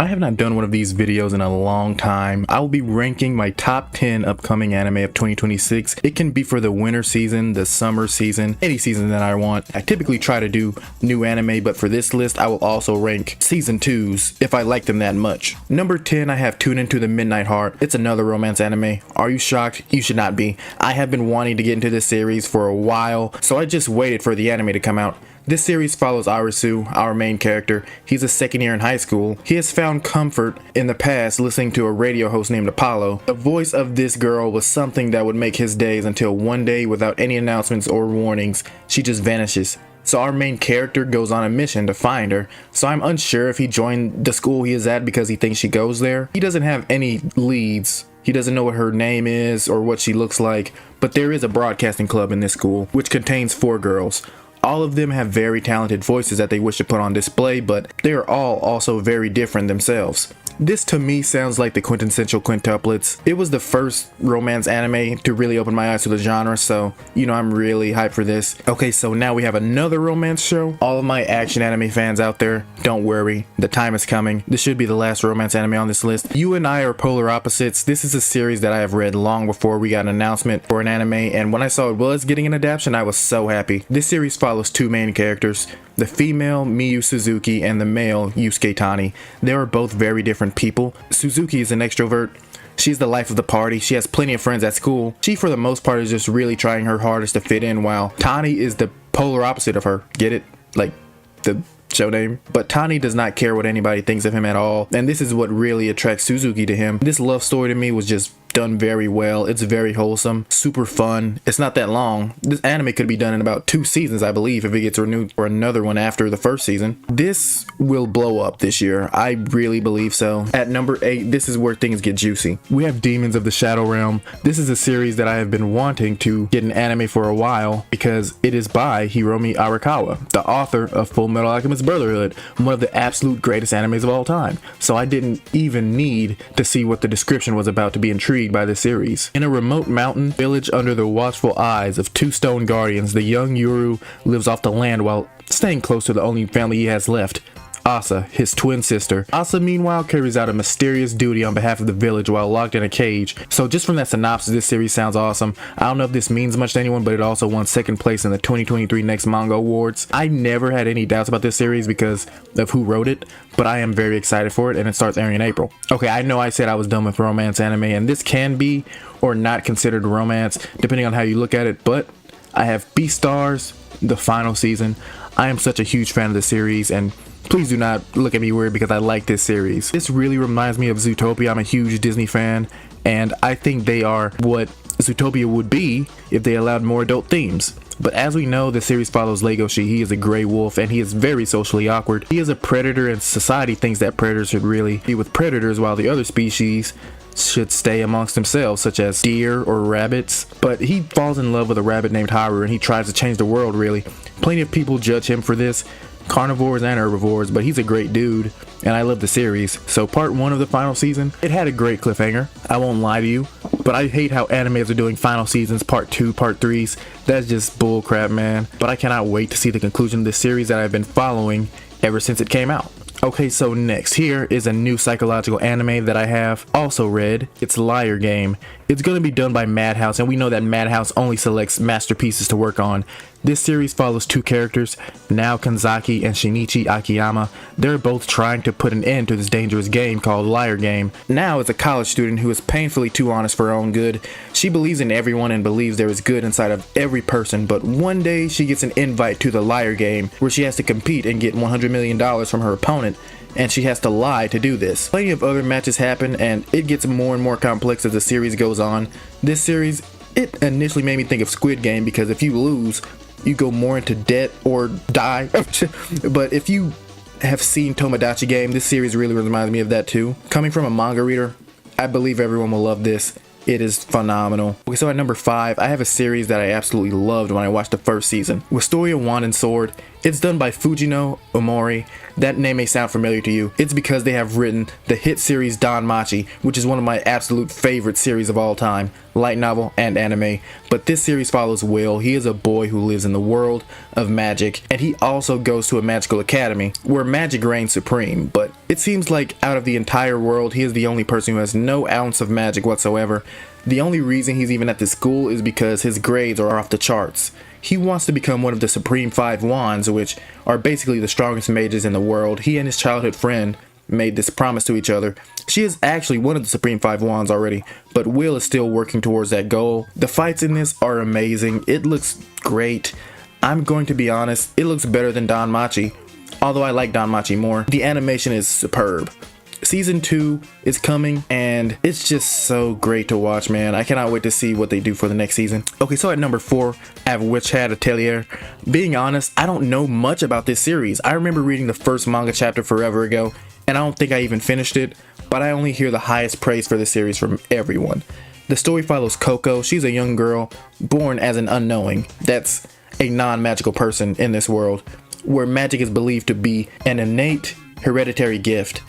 I have not done one of these videos in a long time. I will be ranking my top 10 upcoming anime of 2026. It can be for the winter season, the summer season, any season that I want. I typically try to do new anime, but for this list, I will also rank season 2s if I like them that much. Number 10, I have Tune Into the Midnight Heart. It's another romance anime. Are you shocked? You should not be. I have been wanting to get into this series for a while, so I just waited for the anime to come out. This series follows Arisu, our main character. He's a second year in high school. He has found comfort in the past listening to a radio host named Apollo. The voice of this girl was something that would make his days until one day, without any announcements or warnings, she just vanishes. So our main character goes on a mission to find her. So I'm unsure if he joined the school he is at because he thinks she goes there. He doesn't have any leads. He doesn't know what her name is or what she looks like, but there is a broadcasting club in this school, which contains 4 girls. All of them have very talented voices that they wish to put on display, but they are all also very different themselves. This to me sounds like the quintessential quintuplets. It was the first romance anime to really open my eyes to the genre, so I'm really hyped for this. Okay, so now we have another romance show. All of my action anime fans out there, don't worry, the time is coming. This should be the last romance anime on this list. You and I are polar opposites. This is a series that I have read long before we got an announcement for an anime, and when I saw it was getting an adaptation, I was so happy. This series follows 2 main characters, the female Miyu Suzuki and the male Yusuke Tani. They are both very different people. Suzuki is an extrovert. She's the life of the party. She has plenty of friends at school. She, for the most part, is just really trying her hardest to fit in, while Tani is the polar opposite of her. Get it? Like the show name? But Tani does not care what anybody thinks of him at all, and this is what really attracts Suzuki to him. This love story to me was just done very well. It's very wholesome, super fun. It's not that long. This anime could be done in about 2 seasons, I believe, if it gets renewed for another one after the first season. This will blow up this year. I really believe so. At number 8, this is where things get juicy. We have Demons of the Shadow Realm. This is a series that I have been wanting to get an anime for a while because it is by Hiromi Arakawa, the author of Full Metal Alchemist Brotherhood, one of the absolute greatest animes of all time. So I didn't even need to see what the description was about to be intrigued by the series. In a remote mountain village under the watchful eyes of 2 stone guardians, the young Yuru lives off the land while staying close to the only family he has left, Asa, his twin sister. Asa, meanwhile, carries out a mysterious duty on behalf of the village while locked in a cage. So just from that synopsis, this series sounds awesome. I don't know if this means much to anyone, but it also won 2nd place in the 2023 Next Manga Awards. I never had any doubts about this series because of who wrote it, but I am very excited for it, and it starts airing in April. Okay, I know I said I was done with romance anime, and this can be or not considered romance, depending on how you look at it, but I have Beastars, the final season. I am such a huge fan of the series, and please do not look at me weird because I like this series. This really reminds me of Zootopia. I'm a huge Disney fan, and I think they are what Zootopia would be if they allowed more adult themes. But as we know, the series follows Legoshi. He is a gray wolf, and he is very socially awkward. He is a predator, and society thinks that predators should really be with predators while the other species should stay amongst themselves, such as deer or rabbits. But he falls in love with a rabbit named Haru, and he tries to change the world, really. Plenty of people judge him for this, carnivores and herbivores, but he's a great dude, and I love the series. So part 1 of the final season, it had a great cliffhanger, I won't lie to you, but I hate how animes are doing final seasons, part 2, part 3s. That's just bull crap, man. But I cannot wait to see the conclusion of this series that I've been following ever since it came out. Okay, so next, here is a new psychological anime that I have also read. It's Liar Game. It's going to be done by Madhouse, and we know that Madhouse only selects masterpieces to work on. This series follows 2 characters, Nao Kanzaki and Shinichi Akiyama. They're both trying to put an end to this dangerous game called Liar Game. Nao is a college student who is painfully too honest for her own good. She believes in everyone and believes there is good inside of every person, but one day she gets an invite to the Liar Game where she has to compete and get $100 million from her opponent, and she has to lie to do this. Plenty of other matches happen, and it gets more and more complex as the series goes on. This series, it initially made me think of Squid Game because if you lose, you go more into debt or die. But if you have seen Tomodachi Game, this series really reminds me of that too. Coming from a manga reader, I believe everyone will love this. It is phenomenal. Okay, so at number 5, I have a series that I absolutely loved when I watched the first season. Wistoria Wand and Sword. It's done by Fujino Omori. That name may sound familiar to you. It's because they have written the hit series Danmachi, which is one of my absolute favorite series of all time, light novel and anime. But this series follows Will. He is a boy who lives in the world of magic, and he also goes to a magical academy where magic reigns supreme. But it seems like out of the entire world, he is the only person who has no ounce of magic whatsoever. The only reason he's even at this school is because his grades are off the charts. He wants to become one of the Supreme 5 Wands, which are basically the strongest mages in the world. He and his childhood friend made this promise to each other. She is actually one of the Supreme 5 Wands already, but Will is still working towards that goal. The fights in this are amazing. It looks great. I'm going to be honest, it looks better than Danmachi, although I like Danmachi more. The animation is superb. Season 2 is coming, and it's just so great to watch, man. I cannot wait to see what they do for the next season. Okay, so at number 4, I have Hat Atelier. Being honest, I don't know much about this series. I remember reading the first manga chapter forever ago, and I don't think I even finished it, but I only hear the highest praise for this series from everyone. The story follows Coco. She's a young girl born as an unknowing. That's a non-magical person in this world, where magic is believed to be an innate hereditary gift.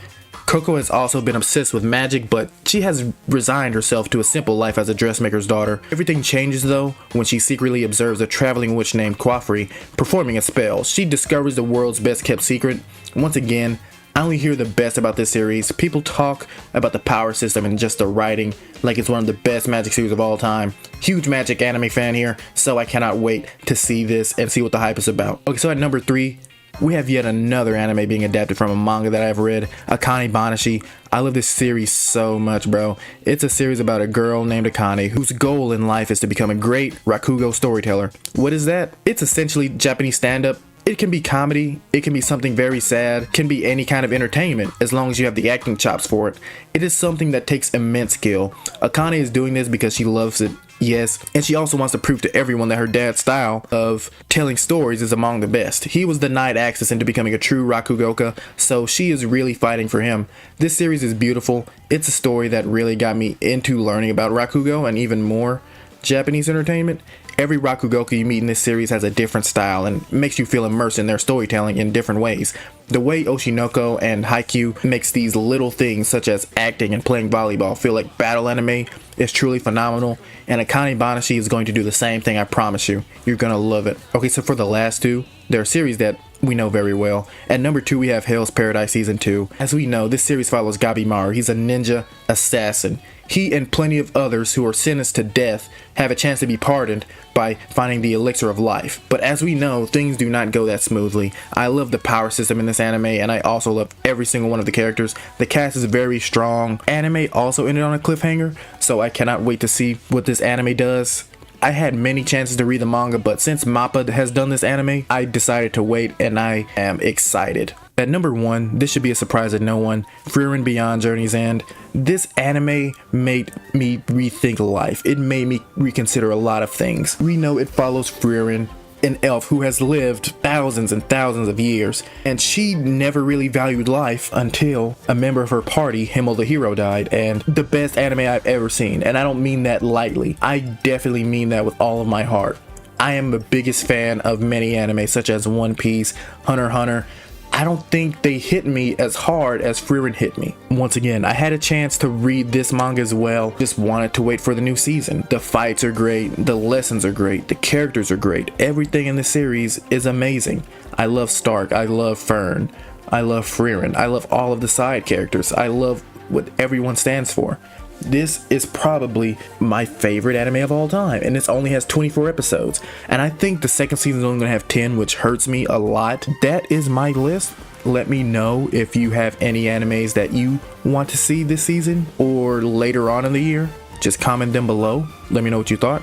Coco has also been obsessed with magic, but she has resigned herself to a simple life as a dressmaker's daughter. Everything changes though when she secretly observes a traveling witch named Quafri performing a spell. She discovers the world's best kept secret. Once again, I only hear the best about this series. People talk about the power system and just the writing like it's one of the best magic series of all time. Huge magic anime fan here, so I cannot wait to see this and see what the hype is about. Okay, so at number 3, we have yet another anime being adapted from a manga that I've read, Akane Banashi. I love this series so much, bro. It's a series about a girl named Akane whose goal in life is to become a great rakugo storyteller. What is that? It's essentially Japanese stand-up. It can be comedy, it can be something very sad, it can be any kind of entertainment as long as you have the acting chops for it. It is something that takes immense skill. Akane is doing this because she loves it, yes, and she also wants to prove to everyone that her dad's style of telling stories is among the best. He was denied access into becoming a true rakugoka, so she is really fighting for him. This series is beautiful. It's a story that really got me into learning about rakugo and even more Japanese entertainment. Every rakugoka you meet in this series has a different style and makes you feel immersed in their storytelling in different ways. The way Oshinoko and Haikyuu makes these little things such as acting and playing volleyball feel like battle anime is truly phenomenal, and Akane Banashi is going to do the same thing, I promise you. You're gonna love it. Okay, so for the last two, they're a series that we know very well. At number 2, we have Hell's Paradise Season 2. As we know, this series follows Gabimaru. He's a ninja assassin. He and plenty of others who are sentenced to death have a chance to be pardoned by finding the elixir of life. But as we know, things do not go that smoothly. I love the power system in this anime, and I also love every single one of the characters. The cast is very strong. Anime also ended on a cliffhanger, so I cannot wait to see what this anime does. I had many chances to read the manga, but since MAPPA has done this anime, I decided to wait, and I am excited. At number 1, this should be a surprise to no one, Frieren Beyond Journey's End. This anime made me rethink life. It made me reconsider a lot of things. We know it follows Frieren, an elf who has lived thousands and thousands of years, and she never really valued life until a member of her party, Himmel the Hero, died. And the best anime I've ever seen, and I don't mean that lightly. I definitely mean that with all of my heart. I am the biggest fan of many anime such as One Piece, Hunter x Hunter. I don't think they hit me as hard as Frieren hit me. Once again, I had a chance to read this manga as well, just wanted to wait for the new season. The fights are great, the lessons are great, the characters are great, everything in the series is amazing. I love Stark, I love Fern, I love Frieren, I love all of the side characters, I love what everyone stands for. This is probably my favorite anime of all time, and this only has 24 episodes, and I think the second season is only going to have 10, which hurts me a lot. That is my list. Let me know if you have any animes that you want to see this season or later on in the year. Just comment them below. Let me know what you thought.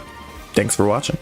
Thanks for watching.